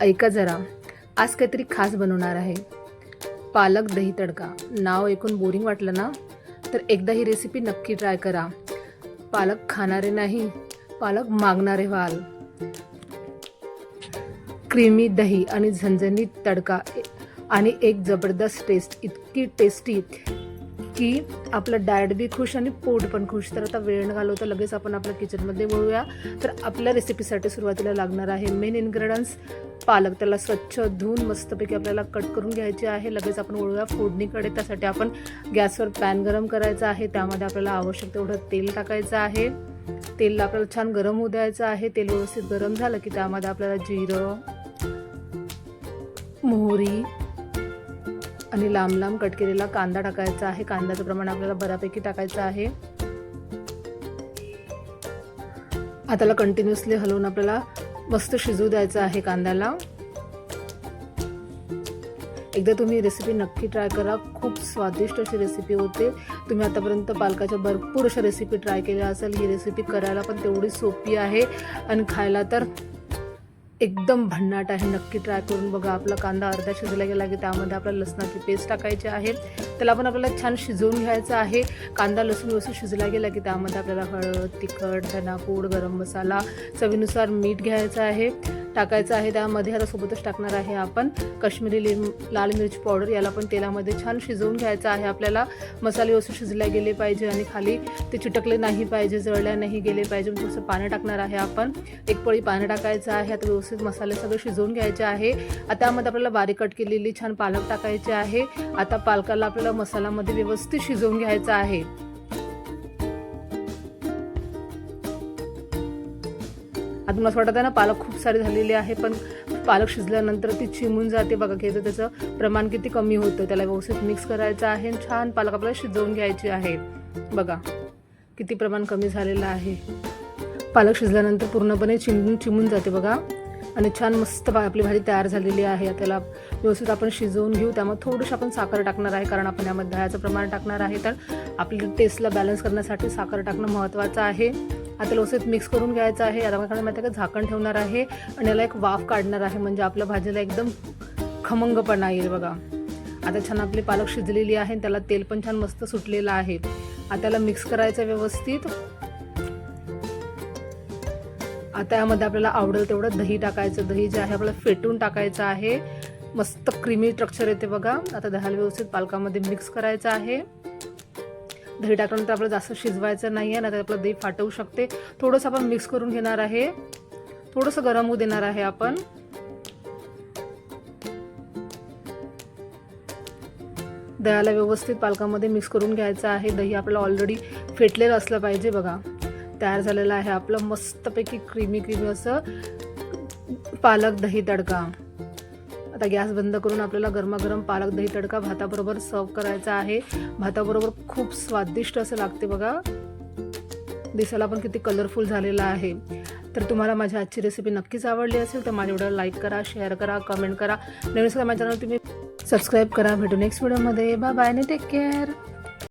ऐका जरा, आज काहीतरी खास बनवणार आहे. पालक दही तडका. नाव ऐकून बोरिंग वाटलं ना, तर एकदा ही रेसिपी नक्की ट्राय करा. पालक खाणारे नाही, पालक मागणारे व्हाल. क्रीमी दही आणि झणझणीत तडका आणि एक जबरदस्त टेस्ट, इतकी टेस्टी की आपलं डाएट बी खुश आणि पोट पण खुश. तर आता वेळ न घालवता लगेच आपण आपल्या किचनमध्ये वळूया. तर आपल्या रेसिपीसाठी सुरुवातीला लागणार आहे मेन इन्ग्रेडियंट्स पालक. त्याला स्वच्छ धुवून मस्तपैकी आपल्याला कट करून घ्यायचे आहे. लगेच आपण वळूया फोडणीकडे. त्यासाठी आपण गॅसवर पॅन गरम करायचा आहे. त्यामध्ये आपल्याला आवश्यक तेवढं तेल टाकायचं आहे. तेलला आपल्याला छान गरम होऊ द्यायचं आहे. तेल व्यवस्थित गरम झालं की त्यामध्ये आपल्याला जिरं, मोहरी आणि लांब लांब कट केलेला कांदा टाकायचा आहे. कांद्याचं प्रमाण आपल्याला बऱ्यापैकी टाकायचं आहे. आता त्याला कंटिन्युअसली हलवून आपल्याला मस्त शिजू द्यायचं आहे कांद्याला. एकदा तुम्ही रेसिपी नक्की ट्राय करा. खूप स्वादिष्ट अशी रेसिपी होते. तुम्ही आतापर्यंत पालकाच्या भरपूर अशा रेसिपी ट्राय केल्या असेल. ही रेसिपी करायला पण तेवढी सोपी आहे आणि खायला तर एकदम भन्नाट आहे. नक्की ट्राय करून बघा. आपला कांदा अर्धा शिजला गेला की त्यामध्ये आपल्याला लसणाची पेस्ट टाकायची आहे. त्याला पण आपल्याला छान शिजवून घ्यायचं आहे. कांदा लसूण व्यवस्थित शिजला गेला की त्यामध्ये आपल्याला हळद, तिखट, धनापूड, गरम मसाला, चवीनुसार मीठ घ्यायचं आहे, टाकायचं आहे. त्यामध्ये आता सोबतच टाकणार आहे आपण काश्मीरी लाल मिरची पावडर. याला पण तेलामध्ये छान शिजवून घ्यायचं आहे. आपल्याला मसाले व्यवस्थित शिजले गेले पाहिजे आणि खाली ते चिटकले नाही पाहिजे, जळल्या नाही गेले पाहिजे. थोडंसं पाणी टाकणार आहे आपण. एक पळी पाणी टाकायचं आहे. आता व्यवस्थित मसाले सगळे शिजवून घ्यायचे आहे. आता त्यामध्ये आपल्याला बारीक कट केलेली छान पालक टाकायची आहे. आता पालकाला आपल्याला मसाल्यामध्ये व्यवस्थित शिजवून घ्यायचं आहे. आता मला असं वाटतं ना, पालक खूप सारी झालेली आहे, पण पालक शिजल्यानंतर ती चिमून जाते बघा. की त्याचं प्रमाण किती कमी होतं. त्याला व्यवस्थित मिक्स करायचं आहे. छान पालक आपल्याला शिजवून घ्यायची आहे. बघा किती प्रमाण कमी झालेलं आहे. पालक शिजल्यानंतर पूर्णपणे चिमून जाते बघा. आणि छान मस्त आपली भाजी तयार झालेली आहे. त्याला व्यवस्थित आपण शिजवून घेऊ. त्यामध्ये थोडीशी आपण साखर टाकणार आहे, कारण आपण यामध्ये दह्याचं प्रमाण टाकणार आहे. तर आपल्या टेस्टला बॅलन्स करण्यासाठी साखर टाकणं महत्त्वाचं आहे. आता व्यवस्थित मिक्स करून घ्यायचं आहे. आता मला माहिती आहे का, झाकण ठेवणार आहे आणि याला एक वाफ काढणार आहे, म्हणजे आपल्या भाजीला एकदम खमंगपणा येईल बघा. आता छान आपली पालक शिजलेली आहे. त्याला तेल पण छान मस्त सुटलेलं आहे. आता त्याला मिक्स करायचं व्यवस्थित. आता यामध्ये आपल्याला आवडेल तेवढं दही टाकायचं. दही जे आहे आपल्याला फेटून टाकायचं आहे. मस्त क्रीमी स्ट्रक्चर येते बघा. आता दह्याला व्यवस्थित पालकामध्ये मिक्स करायचं आहे. दही टाकल्यानंतर आपल्याला जास्त शिजवायचं नाही आहे, नाहीतर आपलं दही फाटवू शकते. थोडंसं आपण मिक्स करून घेणार आहे. थोडंसं गरम होऊ देणार आहे आपण. दह्याला व्यवस्थित पालकामध्ये मिक्स करून घ्यायचं आहे. दही आपल्याला ऑलरेडी फेटलेलं असलं पाहिजे बघा. तयार झालेलं आहे आपलं मस्तपैकी क्रीमी असं पालक दही तडका. आता गॅस बंद करून आपल्याला गरमागरम पालक दही तडका भाताबरोबर सर्व करायचा आहे. भाताबरोबर खूप स्वादिष्ट असं लागते बघा. दिसायला पण किती कलरफुल झालेला आहे. तर तुम्हाला माझी आजची रेसिपी नक्कीच आवडली असेल तर माझ्या व्हिडिओला लाईक करा, शेअर करा, कमेंट करा. नवीन माझ्या चॅनल तुम्ही सबस्क्राईब करा. भेटू नेक्स्ट व्हिडिओमध्ये. बाय बाय आणि टेक केअर.